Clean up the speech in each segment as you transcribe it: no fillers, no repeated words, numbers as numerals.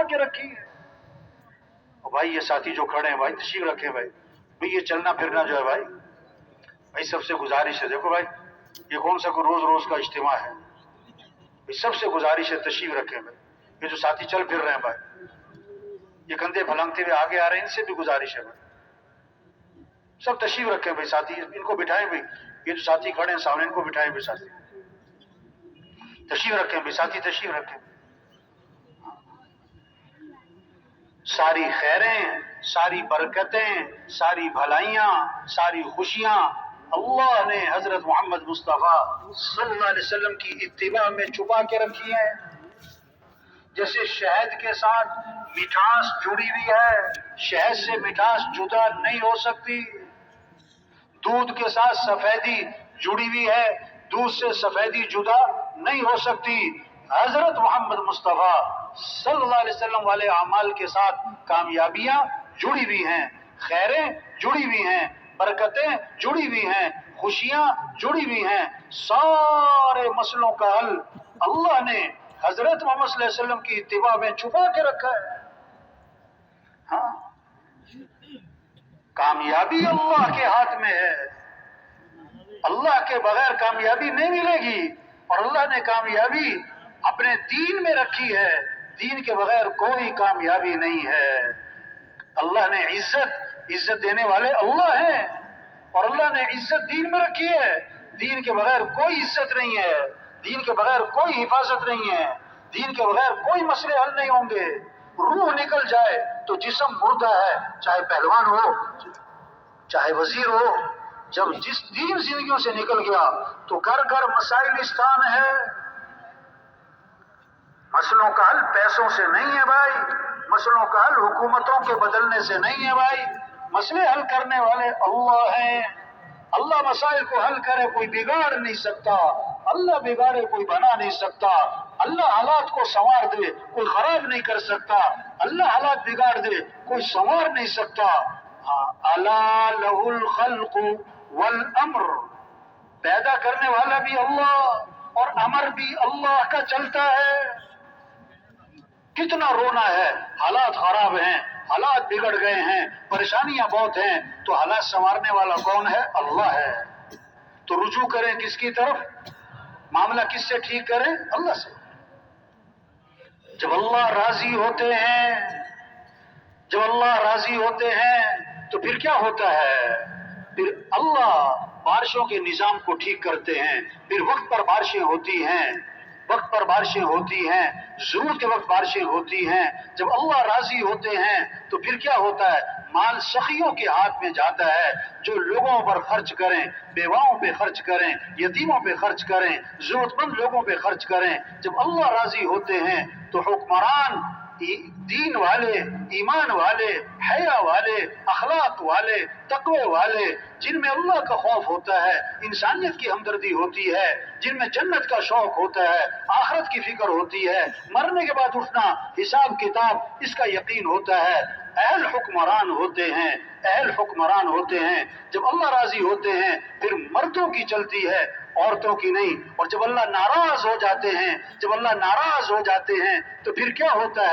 کے رکھی ہے. اور بھائی یہ ساتھی جو کھڑے ہیں بھائی تشریف رکھیں بھائی یہ چلنا پھرنا جو ہے بھائی سب سے گزارش ہے. دیکھو بھائی یہ کون سا روز روز کا اجتماع ہے. سب سے گزارش ہے تشریف رکھیں بھائی. یہ جو ساتھی چل پھر رہے ہیں بھائی یہ کندھے پھلانگتے ہوئے آگے آ رہے ہیں ان سے بھی گزارش ہے بھائی سب تشریف رکھیں بھائی. ساتھی ان کو بٹھائیں بھائی. یہ جو ساتھی کھڑے ہیں سامنے ان کو بٹھائیں بھائی. ساتھی تشریف رکھیں بھائی. ساتھی تشریف رکھیں. ساری خیریں ساری برکتیں ساری بھلائیاں ساری خوشیاں اللہ نے حضرت محمد مصطفیٰ صلی اللہ علیہ وسلم کی اتباع میں چھپا کے رکھی ہے. جیسے شہد کے ساتھ مٹھاس جڑی ہوئی ہے شہد سے مٹھاس جدا نہیں ہو سکتی. دودھ کے ساتھ سفیدی جڑی ہوئی ہے دودھ سے سفیدی جدا نہیں ہو سکتی. حضرت محمد مصطفیٰ صلی اللہ علیہ وسلم والے اعمال کے ساتھ کامیابیاں جڑی ہوئی ہیں خیریں جڑی ہوئی ہیں برکتیں جڑی ہوئی ہیں خوشیاں جڑی ہوئی ہیں. سارے مسئلوں کا حل اللہ نے حضرت محمد صلی اللہ علیہ وسلم کی اتباع میں چھپا کے رکھا ہے. ہاں کامیابی اللہ کے ہاتھ میں ہے. اللہ کے بغیر کامیابی نہیں ملے گی اور اللہ نے کامیابی اپنے دین میں رکھی ہے. دین کے بغیر کوئی کامیابی نہیں ہے. اللہ نے عزت دینے والے اللہ ہیں اور اللہ نے عزت دین میں رکھی ہے. دین کے بغیر کوئی عزت نہیں ہے. دین کے بغیر کوئی حفاظت نہیں ہے. دین کے بغیر کوئی مسئلے حل نہیں ہوں گے. روح نکل جائے تو جسم مردہ ہے چاہے پہلوان ہو چاہے وزیر ہو. جب جس دین زندگیوں سے نکل گیا تو گھر گھر مسائل استان ہے. مسئلوں کا حل پیسوں سے نہیں ہے بھائی. مسئلوں کا حل حکومتوں کے بدلنے سے نہیں ہے بھائی. مسئلے حل کرنے والے اللہ ہیں. اللہ مسائل کو حل کرے کوئی بگاڑ نہیں سکتا. اللہ بگاڑے کوئی بنا نہیں سکتا. اللہ حالات کو سنوار دے کوئی خراب نہیں کر سکتا. اللہ حالات بگاڑ دے کوئی سنوار نہیں سکتا. الا لہ الخلق والامر پیدا کرنے والا بھی اللہ اور امر بھی اللہ کا چلتا ہے. کتنا رونا ہے حالات خراب ہیں حالات بگڑ گئے ہیں پریشانیاں بہت ہیں تو حالات سنوارنے والا کون ہے اللہ ہے. تو رجوع کریں کس کی طرف معاملہ کس سے ٹھیک کریں اللہ سے. جب اللہ راضی ہوتے ہیں تو پھر کیا ہوتا ہے پھر اللہ بارشوں کے نظام کو ٹھیک کرتے ہیں. پھر وقت پر بارشیں ہوتی ہیں ضرورت کے وقت بارشیں ہوتی ہیں. جب اللہ راضی ہوتے ہیں تو پھر کیا ہوتا ہے مال سخیوں کے ہاتھ میں جاتا ہے جو لوگوں پر خرچ کریں بیواؤں پہ خرچ کریں یتیموں پہ خرچ کریں ضرورت مند لوگوں پہ خرچ کریں. جب اللہ راضی ہوتے ہیں تو حکمران دین والے ایمان والے حیا والے اخلاق والے تقوی والے جن میں اللہ کا خوف ہوتا ہے انسانیت کی ہمدردی ہوتی ہے جن میں جنت کا شوق ہوتا ہے آخرت کی فکر ہوتی ہے مرنے کے بعد اٹھنا حساب کتاب اس کا یقین ہوتا ہے اہل حکمران ہوتے ہیں. جب اللہ راضی ہوتے ہیں پھر مردوں کی چلتی ہے عورتوں کی نہیں. اور جب اللہ ناراض ہو جاتے ہیں تو پھر کیا ہوتا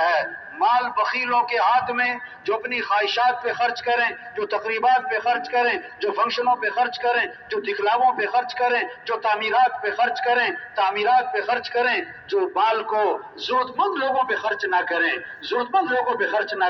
ہے مال بخیلوں کے ہاتھ میں جو اپنی خواہشات پہ خرچ کریں جو تقریبات پہ خرچ کریں جو فنکشنوں پہ خرچ کریں جو دکھلاووں پہ خرچ کریں جو تعمیرات پہ خرچ کریں جو مال کو ضرورت مند لوگوں پہ خرچ نہ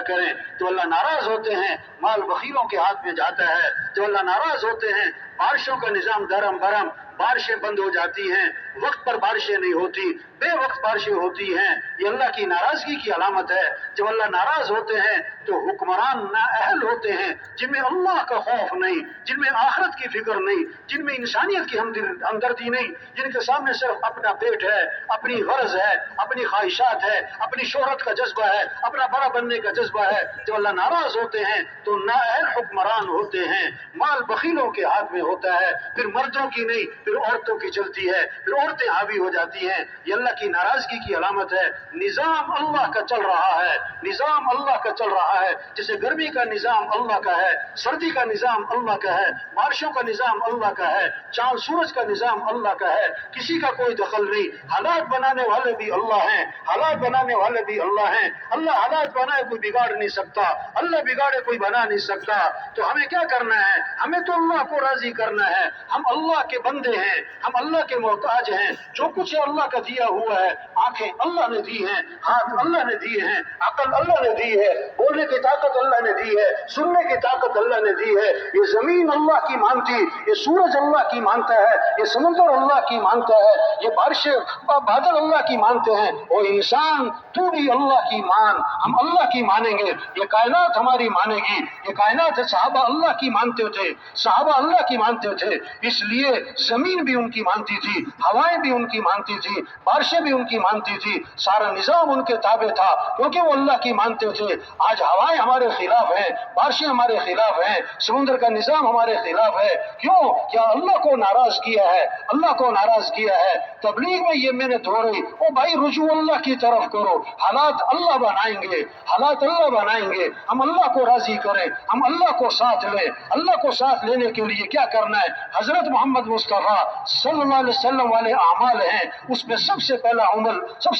کریں تو اللہ ناراض ہوتے ہیں. مال بخیلوں کے ہاتھ میں جاتا ہے. جو اللہ ناراض ہوتے ہیں بارشوں کا نظام درم برم بارشیں بند ہو جاتی ہیں وقت پر بارشیں نہیں ہوتی بے وقت بارشیں ہوتی ہیں. یہ اللہ کی ناراضگی کی علامت ہے. جب اللہ ناراض ہوتے ہیں تو حکمران نااہل ہوتے ہیں جن میں اللہ کا خوف نہیں جن میں آخرت کی فکر نہیں جن میں انسانیت کی ہمدردی نہیں جن کے سامنے صرف اپنا پیٹ ہے اپنی غرض ہے اپنی خواہشات ہے اپنی شہرت کا جذبہ ہے اپنا بڑا بننے کا جذبہ ہے. جب اللہ ناراض ہوتے ہیں تو نااہل حکمران ہوتے ہیں. مال بخیلوں کے ہاتھ میں ہوتا ہے. پھر مردوں کی نہیں پھر عورتوں کی چلتی ہے، پھر عورتیں حاوی ہو جاتی ہیں، یہ اللہ کی ناراضگی کی علامت ہے۔ نظام اللہ کا چل رہا ہے، نظام اللہ کا چل رہا ہے، جیسے گرمی کا نظام اللہ کا ہے، سردی کا نظام اللہ کا ہے، بارشوں کا نظام اللہ کا ہے، چاند سورج کا نظام اللہ کا ہے، کسی کا کوئی دخل نہیں۔ حالات بنانے والے بھی اللہ ہیں، حالات بنانے والے بھی اللہ ہیں۔ اللہ حالات بنائے کوئی بگاڑ نہیں سکتا، اللہ بگاڑے کوئی بنا نہیں سکتا۔ تو ہمیں کیا کرنا ہے؟ ہمیں تو اللہ کو راضی کرنا ہے۔ ہم اللہ کے بندے ہیں، ہم اللہ کے محتاج ہیں۔ جو کچھ اللہ کا دیا ہوا ہے، آنکھیں اللہ نے دی ہیں، ہاتھ اللہ نے دیے ہیں، عقل اللہ نے دی ہے، بولنے کی طاقت اللہ نے دی ہے، سننے کی طاقت اللہ نے دی ہے۔ یہ زمین اللہ کی مانتی، یہ سورج اللہ کی مانتا ہے، یہ سمندر اللہ کی مانتا ہے، یہ بارشیں بادل اللہ کی مانتے ہیں۔ او انسان، تو بھی اللہ کی مان، ہم اللہ کی مانیں گے، یہ کائنات ہماری مانے گی۔ یہ کائنات صحابہ اللہ کی مانتے تھے، صحابہ اللہ کی مانتے تھے، اس لیے زمین بھی ان کی مانتی تھی، ہوائیں بھی ان کی مانتی تھی، بارشیں بھی ان کی مانتی تھی، سارا نظام ان کے تابع تھا کیونکہ وہ اللہ کی مانتے تھے۔ آج ہوائیں ہمارے خلاف ہیں، بارشیں ہمارے خلاف ہیں، سمندر کا نظام ہمارے خلاف ہے۔ کیوں؟ کیا اللہ کو ناراض کیا ہے؟ اللہ کو ناراض کیا ہے۔ تبلیغ میں یہ محنت ہو رہی، او بھائی رجوع اللہ کی طرف کرو، حالات اللہ بنائیں گے، حالات اللہ بنائیں گے۔ ہم اللہ کو راضی کریں، ہم اللہ کو ساتھ لیں۔ اللہ کو ساتھ لینے کے لیے کیا کرنا ہے؟ حضرت محمد مصطفیٰ صلی اللہ علیہ وسلم والے اعمال ہیں، اس میں سب سے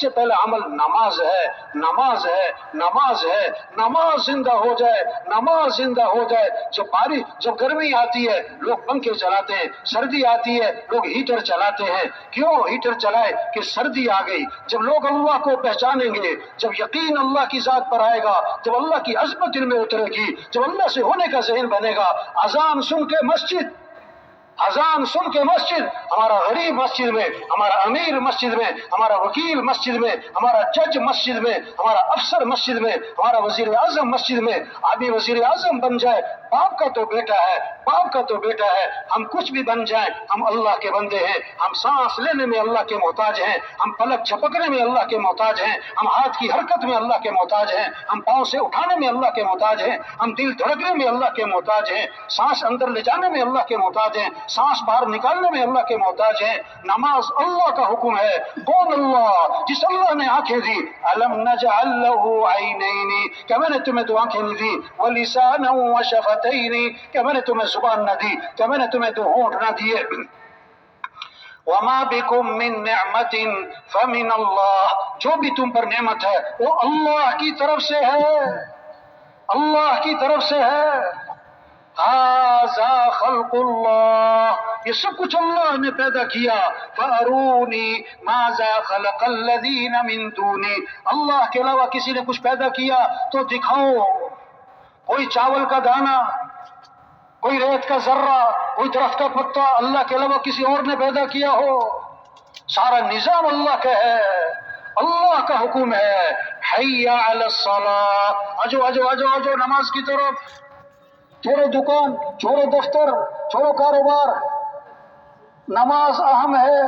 پہلا عمل نماز ہے، نماز ہے، نماز ہے۔ نماز زندہ ہو جائے، نماز زندہ ہو جائے۔ جب گرمی آتی ہے لوگ پنکھے چلاتے ہیں، سردی آتی ہے لوگ ہیٹر چلاتے ہیں۔ کیوں ہیٹر چلائے؟ کہ سردی آ گئی۔ جب لوگ اللہ کو پہچانیں گے، جب یقین اللہ کی ذات پر آئے گا، جب اللہ کی عظمت دل میں اترے گی، جب اللہ سے ہونے کا ذہن بنے گا، اذان سن کے مسجد، ہمارا غریب مسجد میں، ہمارا امیر مسجد میں، ہمارا وکیل مسجد میں، ہمارا جج مسجد میں، ہمارا افسر مسجد میں، ہمارا وزیر اعظم مسجد میں، آدمی وزیر اعظم بن جائے، باپ کا تو بیٹا ہے، باپ کا تو بیٹا ہے۔ ہم کچھ بھی بن جائیں، ہم اللہ کے بندے ہیں۔ ہم سانس لینے میں اللہ کے محتاج ہیں، ہم پلک جھپکنے میں اللہ کے محتاج ہیں، ہم ہاتھ کی حرکت میں اللہ کے محتاج ہیں، ہم پاؤں سے اٹھانے میں اللہ کے محتاج ہیں، ہم دل دھڑکنے میں اللہ کے محتاج ہیں، سانس اندر لے جانے میں اللہ کے محتاج ہیں، سانس باہر نکالنے میں اللہ کے محتاج ہیں۔ نماز اللہ کا حکم ہے۔ کون اللہ؟ جس اللہ نے آنکھیں دی۔ الم نجعل له عینین، کیا میں نے تمہیں دو آنکھیں نہیں دی؟ ولسانا وشفتین، کیا میں نے تمہیں زبان نہ دی؟ کیا میں نے تمہیں دو ہونٹ نہ دیے؟ وما بكم من نعمت فمن اللہ، جو بھی تم پر نعمت ہے وہ اللہ کی طرف سے ہے، اللہ کی طرف سے ہے۔ ھذا خلق اللہ، یہ سب کچھ اللہ نے پیدا کیا۔ فارونی ماذا خلق الذین من دونی، اللہ کے علاوہ کسی نے کچھ پیدا کیا تو دکھاؤ۔ کوئی چاول کا دانہ، کوئی ریت کا ذرہ، کوئی درخت کا پتا اللہ کے علاوہ کسی اور نے پیدا کیا ہو؟ سارا نظام اللہ کا ہے، اللہ کا حکم ہے۔ حی علی الصلاۃ، آجو آجو آجو آجو نماز کی طرف۔ چھوڑو دکان، چھوڑو دفتر، چھوڑو کاروبار، نماز اہم ہے،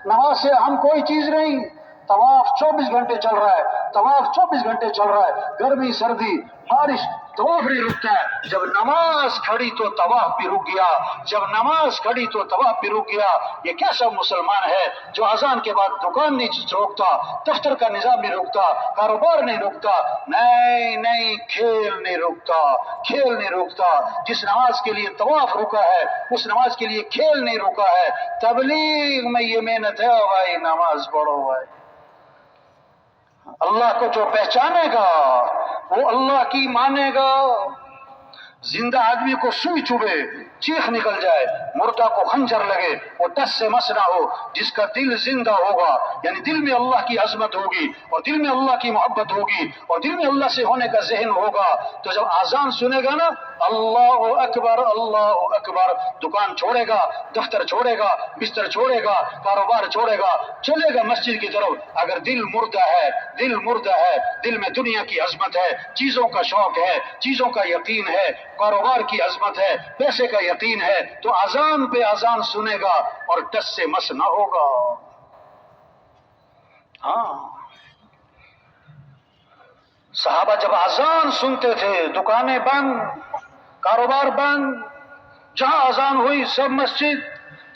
نماز سے اہم کوئی چیز نہیں۔ طواف 24 گھنٹے چل رہا ہے، طواف 24 گھنٹے چل رہا ہے، گرمی سردی بارش، طواف نہیں رکتا ہے۔ جب نماز کھڑی تو طواف بھی رک گیا، جب نماز کھڑی تو طواف بھی رک گیا۔ یہ کیسا مسلمان ہے جو اذان کے بعد دکان نہیں روکتا، دفتر کا نظام نہیں روکتا، کاروبار نہیں روکتا؟ نہیں، کھیل نہیں روکتا، کھیل نہیں روکتا۔ جس نماز کے لیے طواف رکا ہے اس نماز کے لیے کھیل نہیں رکا ہے۔ تبلیغ میں یہ محنت ہے بھائی، نماز پڑھو بھائی۔ اللہ کو جو پہچانے گا وہ اللہ کی مانے گا۔ زندہ آدمی کو سوئی چبھے، چیخ نکل جائے، مردہ کو خنجر لگے، وہ ٹس سے مس نہ ہو۔ جس کا دل زندہ ہوگا، یعنی دل میں اللہ کی عظمت ہوگی اور دل میں اللہ کی محبت ہوگی اور دل میں اللہ سے ہونے کا ذہن ہوگا، تو جب اذان سنے گا نا، اللہ اکبر اللہ اکبر، دکان چھوڑے گا، دفتر چھوڑے گا، بستر چھوڑے گا، کاروبار چھوڑے گا، چلے گا مسجد کی طرف۔ اگر دل مردہ ہے، دل مردہ ہے، دل میں دنیا کی عظمت ہے، چیزوں کا شوق ہے، چیزوں کا یقین ہے، کاروبار کی عظمت ہے، پیسے کا یقین ہے، تو اذان پہ اذان سنے گا اور ٹس سے مس نہ ہوگا۔ ہاں، صحابہ جب اذان سنتے تھے دکانیں بند، کاروبار بند، جہاں اذان ہوئی سب مسجد،